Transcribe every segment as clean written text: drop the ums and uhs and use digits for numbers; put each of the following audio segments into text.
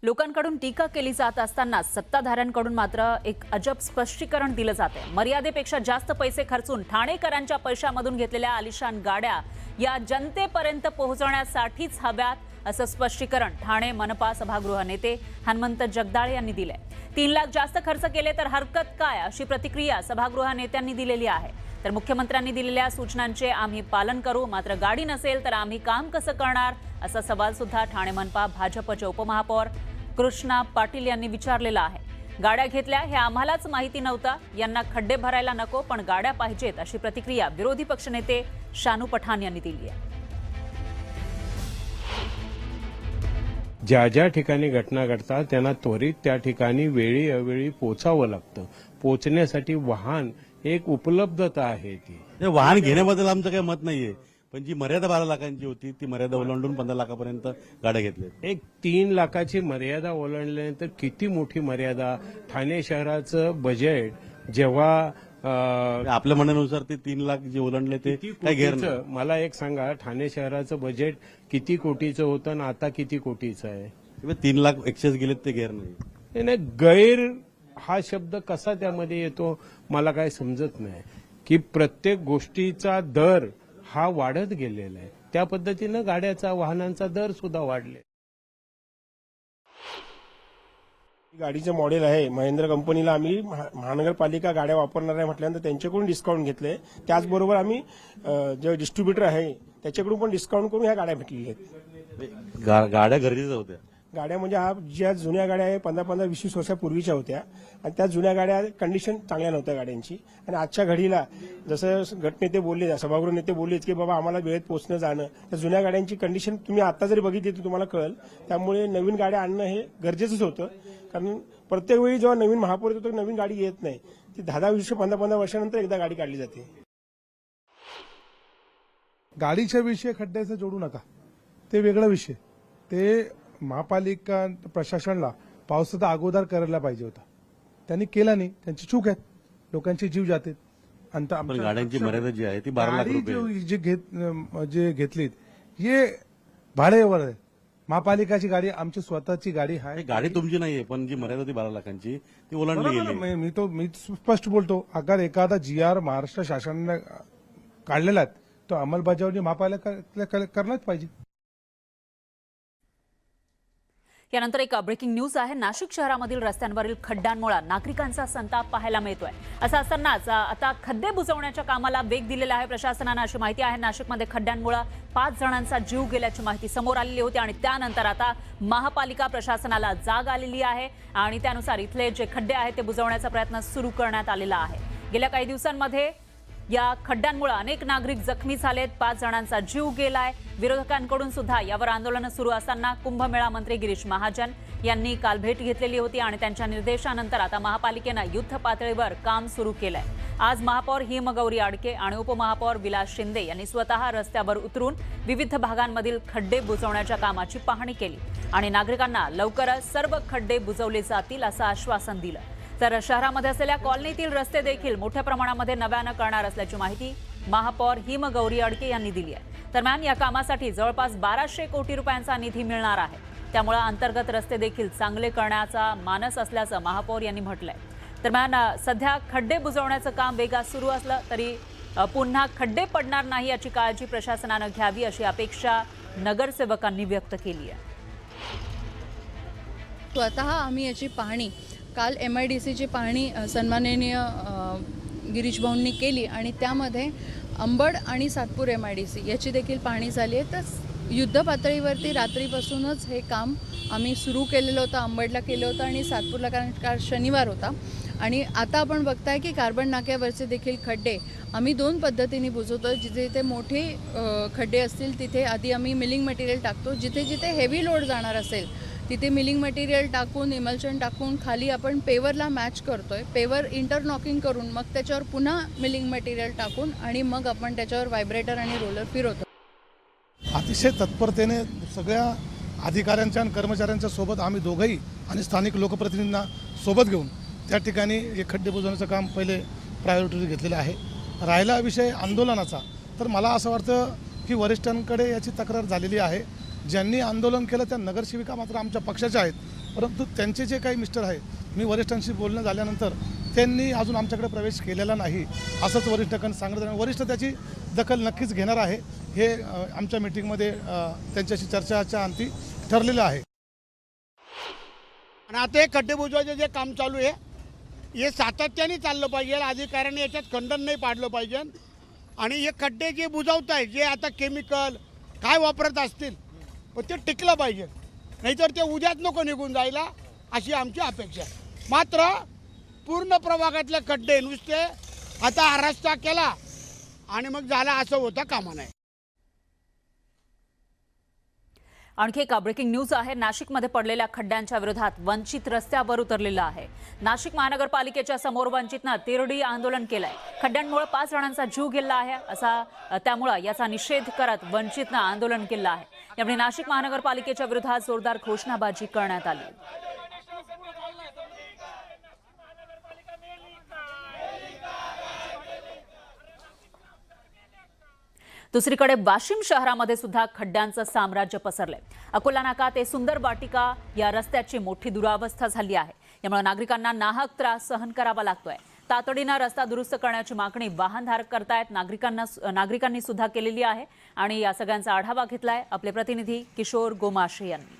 लोकांकडून टीका केली जात असताना सत्ताधाऱ्यांकडून मात्र एक अजब स्पष्टीकरण दिलं जाते। मर्यादेपेक्षा जास्त पैसे खर्चून ठाणेकरांच्या पैशामधून घेतलेल्या आलिशान गाड्या या जनतेपर्यंत पोहोचवण्यासाठीच हव्यात असं स्पष्टीकरण ठाणे मनपा सभागृह नेते हनुमंत जगदाळे यांनी दिले। 3 लाख जास्त खर्च केले तर हरकत काय अशी प्रतिक्रिया सभागृह नेत्यांनी दिलेली आहे। तर मुख्यमंत्र्यांनी दिलेल्या सूचनांचे आम्ही पालन करू, मात्र गाडी नसेल तर आम्ही काम कसं करणार असा सवाल सुद्धा ठाणे मनपा भाजपचे उपमहापौर कृष्णा पाटील यांनी विचारलेला आहे। गाड्या घेतल्या हे आम्हालाच माहिती नव्हतं, यांना खड्डे भरायला नको पण गाड्या पाहिजेत अशी प्रतिक्रिया विरोधी पक्षनेते शानू पठाण यांनी दिली आहे। ज्या ज्या ठिकाणी घटना घडतात त्यांना त्वरित त्या ठिकाणी वेळी अवेळी पोचावं लागतं। पोचण्यासाठी वाहन एक उपलब्धता आहे। ती वाहन घेण्याबद्दल आमचं काही मत नाहीये, पण जी मर्यादा 12 लाखांची होती ती मर्यादा ओलांडून 15 लाखापर्यंत गाड्या घेतल्या। एक 3 लाखाची मर्यादा ओलांडल्यानंतर किती मोठी मर्यादा। ठाणे शहराचं बजेट जेव्हा आपल्या म्हणण्यानुसार ते 3 लाख जे ओलांडले ते काही गैर नाही। मला एक सांगा, ठाणे शहराचं बजेट किती कोटीचं होतं आणि आता किती कोटीचं आहे? 3 लाख एक्सेस गेलेत ते गैर नाही। नाही, गैर हा शब्द कसा त्यामध्ये येतो मला काय समजत नाही। की प्रत्येक गोष्टीचा दर हा वाढत गेलेला आहे, त्या पद्धतीनं गाड्याचा वाहनांचा दर सुद्धा वाढले। गाडीचं मॉडेल आहे महेंद्र कंपनीला आम्ही महानगरपालिका गाड्या वापरणार आहे म्हटल्यानंतर त्यांच्याकडून डिस्काउंट घेतले। त्याचबरोबर आम्ही जे डिस्ट्रीब्युटर आहे त्याच्याकडून पण डिस्काउंट करून ह्या गाड्या भेटलेल्या आहेत। गाड्या गरजेच्या होत्या। गाड्या म्हणजे ज्या जुन्या गाड्या आहे 15-20 वर्षापूर्वीच्या होत्या आणि त्या जुन्या गाड्या कंडिशन चांगल्या नव्हत्या गाड्यांची। आणि आजच्या घडीला जसं गटनेते बोलले, सभागृह नेते बोलले की बाबा आम्हाला वेळेत पोहोचणं जाणं, त्या जुन्या गाड्यांची कंडिशन तुम्ही आता जरी बघितली तर तुम्हाला कळेल। त्यामुळे नवीन गाड्या आणणं हे गरजेचंच होतं, कारण प्रत्येक वेळी जेव्हा नवीन महापौर येतो नवीन गाडी येत नाही, ती 10-10 वर्ष 15-15 वर्षानंतर एकदा गाडी काढली जाते। गाडीच्या विषय खड्ड्याचं जोडू नका, ते वेगळा विषय। ते महापालिका प्रशासनाला पावसाचा अगोदर करायला पाहिजे होता, त्यांनी केला नाही, त्यांची चूक आहे। लोकांचे जीव जाते। गाड्यांची मर्यादा जी आहे ती 12 लाख रुपये जे घेतलीत हे भाड्यावर आहे। महापालिकाची गाडी आमची स्वतःची गाडी आहे। गाडी तुमची नाहीये, पण जी मर्यादा होती 12 लाखांची ती ओलांडली गेली। मी स्पष्ट बोलतो, अगर एखादा GR महाराष्ट्र शासनाने काढलेला आहे तो अंमलबजावणी महापालिका करण्याच पाहिजे। यानंतर एक ब्रेकिंग न्यूज आहे। नाशिक शहरामधील रस्त्यांवरील खड्ड्यांमुळे नागरिकांचा संताप पाहायला मिळतोय। असं असतानाच आता खड्डे बुजवण्याच्या कामाला वेग दिलेला आहे प्रशासनानं अशी माहिती आहे। नाशिकमध्ये खड्ड्यांमुळे 5 जणांचा जीव गेल्याची माहिती समोर आलेली होती आणि त्यानंतर आता महापालिका प्रशासनाला जाग आलेली आहे आणि त्यानुसार इथले जे खड्डे आहेत ते बुजवण्याचा प्रयत्न सुरू करण्यात आलेला आहे। गेल्या काही दिवसांमध्ये या खड्ड्यांमुळे अनेक नागरिक जखमी झालेत, 5 जणांचा जीव गेलाय। विरोधकांकडून सुद्धा यावर आंदोलन सुरू असताना कुंभमेळा मंत्री गिरीश महाजन यांनी काल भेट घेतलेली होती आणि त्यांच्या निर्देशानंतर आता महापालिकेनं युद्ध पातळीवर काम सुरू केलंय। आज महापौर हिमगौरी आडके आणि उपमहापौर विलास शिंदे यांनी स्वतः रस्त्यावर उतरून विविध भागांमधील खड्डे बुजवण्याच्या कामाची पाहणी केली आणि नागरिकांना लवकरच सर्व खड्डे बुजवले जातील असं आश्वासन दिलं। तर शहरामध्ये असलेल्या कॉलनीतील रस्ते देखील मोठ्या प्रमाणामध्ये नव्यानं करणार असल्याची माहिती महापौर हिमगौरी आडके यांनी दिली आहे। दरम्यान या कामासाठी जवळपास 1200 कोटी रुपयांचा निधी मिळणार आहे, त्यामुळे अंतर्गत रस्ते देखील चांगले करण्याचा मानस असल्याचं महापौर यांनी म्हटलंय। दरम्यान सध्या खड्डे बुजवण्याचं काम वेगात सुरू असलं तरी पुन्हा खड्डे पडणार नाही याची काळजी प्रशासनानं घ्यावी अशी अपेक्षा नगरसेवकांनी व्यक्त केली आहे। स्वतः आम्ही याची पाहणी काल MIDCची पाहणी सन्माननीय गिरीश भाऊंनी केली आणि त्यामध्ये अंबड आणि सातपूर MIDC याची देखील पाहणी झाली आहे। तर युद्ध पातळीवरती रात्रीपासूनच हे काम आम्ही सुरू केलेलं होतं। अंबडला केलं होतं आणि सातपूरला कारण शनिवार होता आणि आता आपण बघताय की कार्बन नाक्यावरचे देखील खड्डे आम्ही 2 पद्धतीने बुजवतो। जिथे मोठे खड्डे असतील तिथे आधी आम्ही मिलिंग मटेरियल टाकतो, जिथे जिथे हेवी लोड जाणार असेल तिथे मिलिंग मटेरियल टाकून इमल्शन टाकून खाली आपण पेवरला मॅच करतोय। पेवर इंटरनॉकिंग करून मग त्याच्यावर पुन्हा मिलिंग मटेरियल टाकून आणि मग आपण त्याच्यावर व्हायब्रेटर आणि रोलर फिरवतो। अतिशय तत्परतेने सगळ्या अधिकाऱ्यांच्या आणि कर्मचाऱ्यांच्या सोबत आम्ही दोघंही आणि स्थानिक लोकप्रतिनिधींना सोबत घेऊन त्या ठिकाणी हे खड्डे बुजवण्याचं काम पहिले प्रायोरिटी घेतलेलं आहे। राहिला विषय आंदोलनाचा, तर मला असं वाटतं की वरिष्ठांकडे याची तक्रार झालेली आहे। ज्यांनी आंदोलन केलं त्या नगरसेविका मात्र आमच्या पक्षाच्या आहेत, परंतु त्यांचे जे काही मिस्टर आहे, मी वरिष्ठांशी बोलणं झाल्यानंतर त्यांनी अजून आमच्याकडे प्रवेश केलेला नाही असंच वरिष्ठांनी सांगितलं. वरिष्ठ त्याची दखल नक्कीच घेणार आहे, हे आमच्या मीटिंगमध्ये त्यांच्याशी चर्चाच्या अंती ठरलेलं आहे. आणि आता हे खड्डे बुजवायचं जे काम चालू आहे हे सातत्याने चाललं पाहिजे. अधिकाऱ्यांनी याच्यात खंडन नाही पाडलं पाहिजे. आणि हे खड्डे जे बुजवत आहे, जे आता केमिकल काय वापरत असतील ते टिकलं पाहिजे, नाहीतर ते उद्याच नको निघून जायला अशी आमची अपेक्षा आहे. मात्र पूर्ण प्रभागातले खड्डे नुसते आता हा रस्ता केला आणि मग झाला असं होता कामा नये. आणखी एक ब्रेकिंग न्यूज आहे. नाशिकमध्ये पडलेल्या खड्ड्यांच्या विरोधात वंचित रस्त्यावर उतरलेला आहे. नाशिक महानगरपालिकेच्या समोर वंचितनं तिरडी आंदोलन केलंय. खड्ड्यांमुळे 5 जणांचा जीव गेला आहे त्यामुळे याचा निषेध करत वंचितनं आंदोलन केलं आहे. यामुळे नाशिक महानगरपालिकेच्या विरोधात जोरदार घोषणाबाजी करण्यात आली. दुसरीकडे वाशिम शहरामध्ये सुद्धा खड्ड्यांचं साम्राज्य पसरलंय. अकोला नाका ते सुंदर वाटिका या रस्त्याची मोठी दुरावस्था झाली आहे. यामुळे नागरिकांना नाहक त्रास सहन करावा लागतोय. तातडीनं रस्ता दुरुस्त करण्याची मागणी वाहनधारक करतायत. नागरिकांनी सुद्धा केलेली आहे आणि या सगळ्यांचा आढावा घेतलाय आपले प्रतिनिधी किशोर गोमाशे यांनी.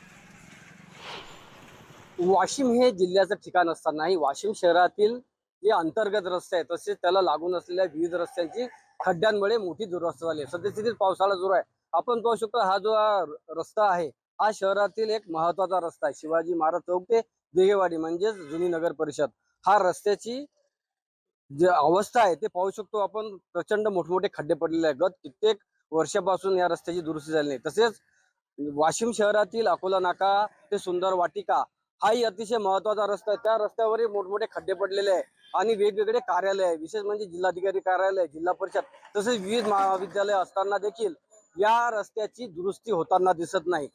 वाशिम हे जिल्ह्याचं ठिकाण असतानाही वाशिम शहरातील जे अंतर्गत रस्ते आहेत तसेच त्याला लागून असलेल्या विविध रस्त्यांची खड्ड्यांमुळे मोठी दुरवस्था झाली आहे. सद्यस्थितीत पावसाळा सुरू आहे. आपण पाहू शकतो हा जो रस्ता आहे हा शहरातील एक महत्वाचा रस्ता आहे. शिवाजी महाराज चौक ते देगेवाडी म्हणजेच जुनी नगर परिषद. हा रस्त्याची जी अवस्था आहे ते पाहू शकतो आपण. प्रचंड मोठमोठे खड्डे पडलेले आहेत. गत कित्येक वर्षापासून या रस्त्याची दुरुस्ती झाली नाही. तसेच वाशिम शहरातील अकोला नाका ते सुंदर वाटिका हाही अतिशय महत्वाचा रस्ता आहे. त्या रस्त्यावरही मोठमोठे खड्डे पडलेले आहे आणि वेगवेगळे कार्यालय आहे, विशेष म्हणजे जिल्हाधिकारी कार्यालय, जिल्हा परिषद तसेच विविध महाविद्यालय असताना देखील या रस्त्याची दुरुस्ती होताना दिसत नाही.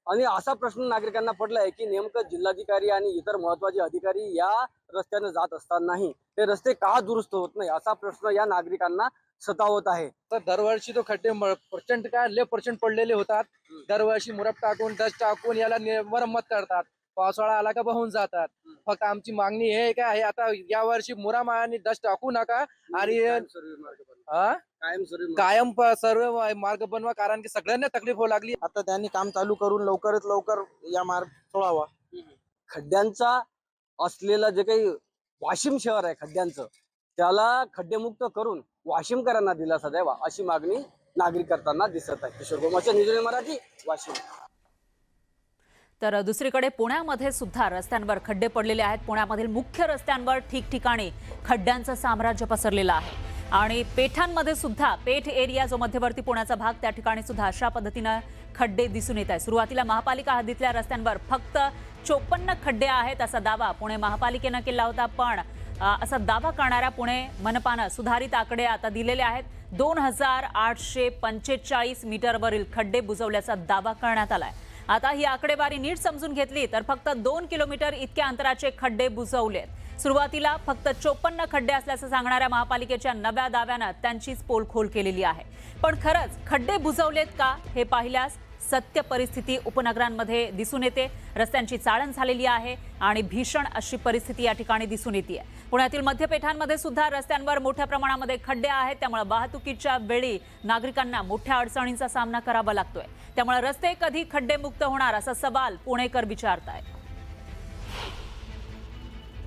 आणि असा प्रश्न नागरिकांना पडला आहे की नेमकं जिल्हाधिकारी आणि इतर महत्वाचे अधिकारी या रस्त्याने जात असतानाही ते रस्ते का दुरुस्त होत नाही असा प्रश्न या नागरिकांना सतावत आहे. तर दरवर्षी तो खड्डे प्रचंड काय लय प्रचंड पडलेले होतात. दरवर्षी मुरब टाकून डस्ट टाकून याला मरम्मत करतात. पावसाळा आला का वाहून जातात. फक्त आमची मागणी हे काय आहे, आता या वर्षी मुराम आणि डस्ट टाकू नका आणि कायम सर्व मार्ग बनवा, कारण की सगळ्यांना तकलीफ होऊ लागली. आता त्यांनी काम चालू करून लवकरात लवकर या मार्ग सोडावा. खड्ड्यांचा असलेला जे काही वाशिम शहर आहे खड्ड्यांचं त्याला खड्डेमुक्त करून वाशिमकरांना दिलासा द्यावा अशी मागणी नागरिक करताना दिसत आहे. किशोर गोमाशे, न्यूज मराठी, वाशिम. तर दुसरीकडे पुण्यामध्ये सुद्धा रस्त्यांवर खड्डे पडलेले आहेत. पुण्यामधील मुख्य रस्त्यांवर ठिकठिकाणी खड्ड्यांचं साम्राज्य पसरलेलं आहे. आणि पेठांमध्ये सुद्धा पेठ एरिया जो मध्यवर्ती पुण्याचा भाग त्या ठिकाणी सुद्धा अशा पद्धतीनं खड्डे दिसून येत आहेत. सुरुवातीला महापालिका हद्दीतल्या रस्त्यांवर फक्त 54 खड्डे आहेत असा दावा पुणे महापालिकेनं केला होता. पण असा दावा करणाऱ्या पुणे मनपानं सुधारित आकडे आता दिलेले आहेत. 2845 मीटरवरील खड्डे बुजवल्याचा दावा करण्यात आलाय. आता ही आकडेवारी नीट समजून घेतली तर फक्त 2 किलोमीटर इतक्या अंतराचे खड्डे बुजवलेत. सुरुवातीला फक्त 54 खड्डे असल्याचं सांगणाऱ्या महापालिकेच्या नव्या दाव्यानं त्यांचीच पोलखोल केलेली आहे. पण खरंच खड्डे बुजवलेत का हे पाहिल्यास सत्य परिस्थिती उपनगरांमध्ये दिसून येते. रस्त्यांची चाळण झालेली आहे आणि भीषण अशी परिस्थिती या ठिकाणी दिसून येते. पुण्यातील मध्यपेठांमध्ये सुद्धा रस्त्यांवर मोठ्या प्रमाणामध्ये खड्डे आहेत. त्यामुळे वाहतुकीच्या वेळी नागरिकांना मोठ्या अडचणींचा सामना करावा लागतोय. त्यामुळे रस्ते कधी खड्डेमुक्त होणार असा सवाल पुणेकर विचारतायत.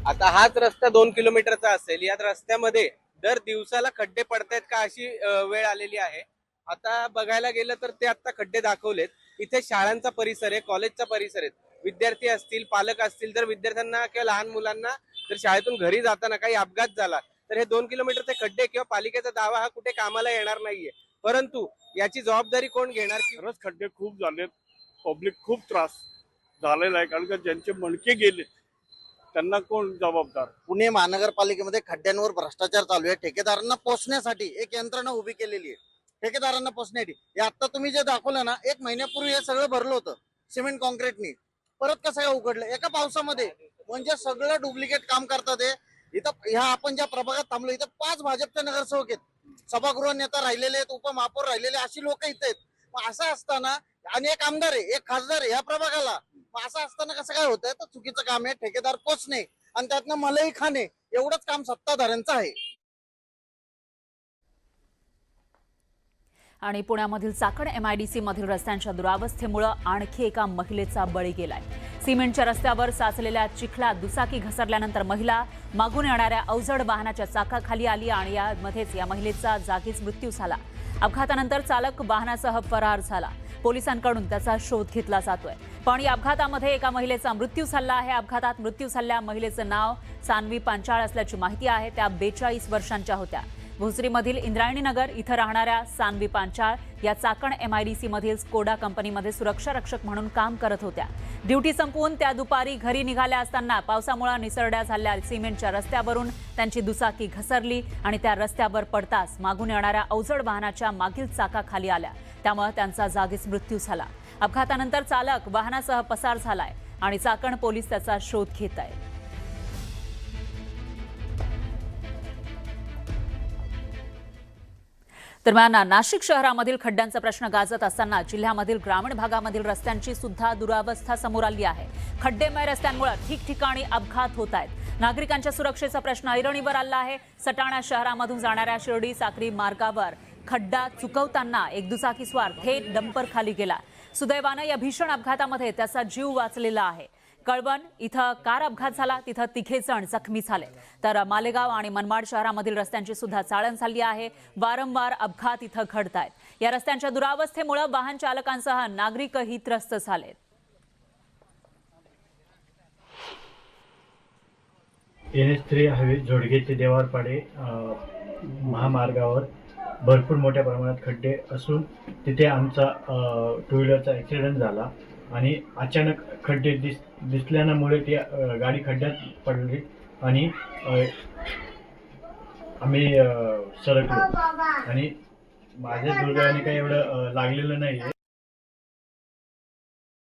आता हाच रस्ता 2 किलोमीटरचा असेल. या रस्त्यामध्ये दर दिवसाला खड्डे पडतायत का अशी वेळ आलेली आहे. आता बघायला गेलं तर ते आता खड्डे दाखवलेत. इथे शाळांचा परिसर आहे, कॉलेजचा परिसर आहे. विद्यार्थी असतील, पालक असतील, जर विद्यार्थ्यांना किंवा लहान मुलांना जर शाळेतून घरी जाताना काही अपघात झाला तर हे 2 किलोमीटरचे खड्डे किंवा पालिकेचा दावा हा कुठे कामाला येणार नाहीये. परंतु याची जबाबदारी कोण घेणार? खरंच खड्डे खूप झालेत, पब्लिक खूप त्रास झालेला आहे. कारण का ज्यांचे मणके गेले त्यांना कोण जबाबदार? पुणे महानगरपालिकेमध्ये खड्ड्यांवर भ्रष्टाचार चालू आहे. ठेकेदारांना पोचण्यासाठी एक यंत्रणा उभी केलेली आहे. ठेकेदारांना पोचण्यासाठी हे आता तुम्ही जे दाखवलं ना, 1 महिन्यापूर्वी हे सगळं भरलं होतं सिमेंट कॉन्क्रीटनी. परत कसं काय उघडलं एका पावसामध्ये? म्हणजे सगळं डुप्लिकेट काम करतात. इथं ह्या आपण ज्या प्रभागात थांबलो इथं 5 भाजपचे नगरसेवक आहेत, सभागृह नेता राहिलेले आहेत, उपमहापौर राहिलेले, अशी लोक इथे आहेत. मग असं असताना आणि एक आमदार आहे, एक खासदार आहे ह्या प्रभागाला. मग असं असताना कसं काय होतंय? तर चुकीचं काम आहे, ठेकेदार पोचणे आणि त्यातनं मलई खाणे एवढंच काम सत्ताधाऱ्यांचं आहे. आणि पुण्यामधील चाकण MIDC मधील रस्त्यांच्या दुरावस्थेमुळे आणखी एका महिलेचा बळी गेलाय. सिमेंटच्या रस्त्यावर साचलेल्या चिखलात दुचाकी घसरल्यानंतर महिला मागून येणाऱ्या अवजड वाहनाच्या चाकाखाली आली आणि यामध्येच या महिलेचा जागीच मृत्यू झाला. अपघातानंतर चालक वाहनासह फरार झाला. पोलिसांकडून त्याचा शोध घेतला जातोय. पण या अपघातामध्ये एका महिलेचा मृत्यू झाला आहे. अपघातात मृत्यू झालेल्या महिलेचं नाव सान्वी पांचाळ असल्याची माहिती आहे. त्या 42 वर्षांच्या होत्या. भोसरीमधील इंद्रायणी नगर इथं राहणाऱ्या सान्वी पांचाळ या चाकण MIDC मधील स्कोडा कंपनीमध्ये सुरक्षा रक्षक म्हणून काम करत होत्या. ड्युटी संपवून त्या दुपारी घरी निघाल्या असताना पावसामुळे निसरड्या झालेल्या सिमेंटच्या रस्त्यावरून त्यांची दुचाकी घसरली आणि त्या रस्त्यावर पडताच मागून येणाऱ्या अवजड वाहनाच्या मागील चाकाखाली आल्या. त्यामुळे त्यांचा जागीच मृत्यू झाला. अपघातानंतर चालक वाहनासह पसार झालाय आणि चाकण पोलीस त्याचा शोध घेत आहेत. दरम्यान नाशिक शहरामधील खड्ड्यांचा प्रश्न गाजत असताना जिल्ह्यामधील ग्रामीण भागामधील रस्त्यांची सुद्धा दुरावस्था समोर आली आहे. खड्डेमय रस्त्यांमुळे ठिकठिकाणी अपघात होत आहेत. नागरिकांच्या सुरक्षेचा प्रश्न ऐरणीवर आला आहे. सटाणा शहरामधून जाणाऱ्या शिर्डी साक्री मार्गावर खड्डा चुकवताना एक दुचाकीस्वार थेट डंपर खाली गेला. सुदैवानं या भीषण अपघातामध्ये त्याचा जीव वाचलेला आहे. कळवण इथं कार अपघात झाला, तिथं 3 जण जखमी झाले. तर मालेगाव आणि मनमाड शहरामधील रस्त्यांची सुद्धा चाळण झाली आहे. वारंवार अपघात इथं घडत आहेत. या रस्त्यांच्या दुरावस्थेमुळे वाहन चालकांसह नागरिकही त्रस्त झालेत. NH3 हायवे जोडगे ते देवारपाडे महामार्गावर भरपूर मोठ्या प्रमाणात खड्डे असून तिथे आमचा 2 व्हीलरचा ॲक्सिडेंट झाला आणि अचानक खड्डे दिसल्यामुळे ती गाडी खड्ड्यात पडली आणि आम्ही सरकलो आणि माझ्या दुर्दैवाने काही एवढं लागलेलं नाही आहे.